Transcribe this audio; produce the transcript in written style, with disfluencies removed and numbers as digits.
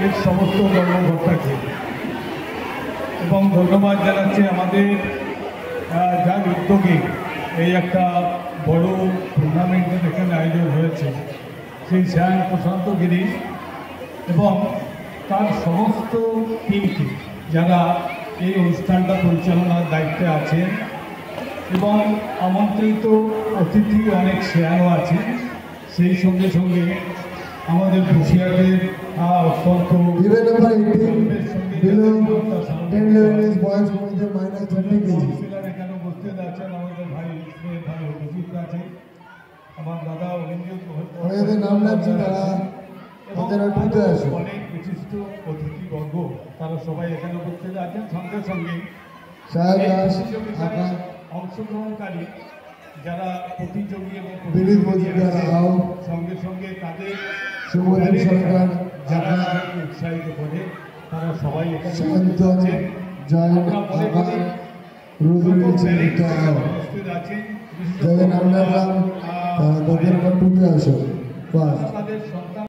এর সমস্ত কর্মকর্তাকে এবং ধন্যবাদ জানাচ্ছি আমাদের যার উদ্যোগে এই একটা বড় টুর্নামেন্টের এখানে আয়োজন হয়েছে সেই শ্যাম প্রশান্ত গিরি এবং তার সমস্ত টিমকে যারা এই অনুষ্ঠানটা পরিচালনার দায়িত্বে আছেন এবং আমন্ত্রিত অতিথি অনেক শেয়ারও আছে। সেই সঙ্গে সঙ্গে আমাদের বসিরহাটের অত্যন্ত এখানে উপস্থিত আছেন আমাদের ভাই ভাই উপস্থিত আছে আমার দাদা অনেক বিশিষ্ট অতিথিবর্গ তারা সবাই এখানে উপস্থিত আছেন। সঙ্গে সঙ্গে অংশগ্রহণকারী যারা প্রতিযোগী এবং সঙ্গে সঙ্গে তাদের যারা উৎসাহিত করে তারা সবাই এখানে উপস্থিত আছেন। তাদের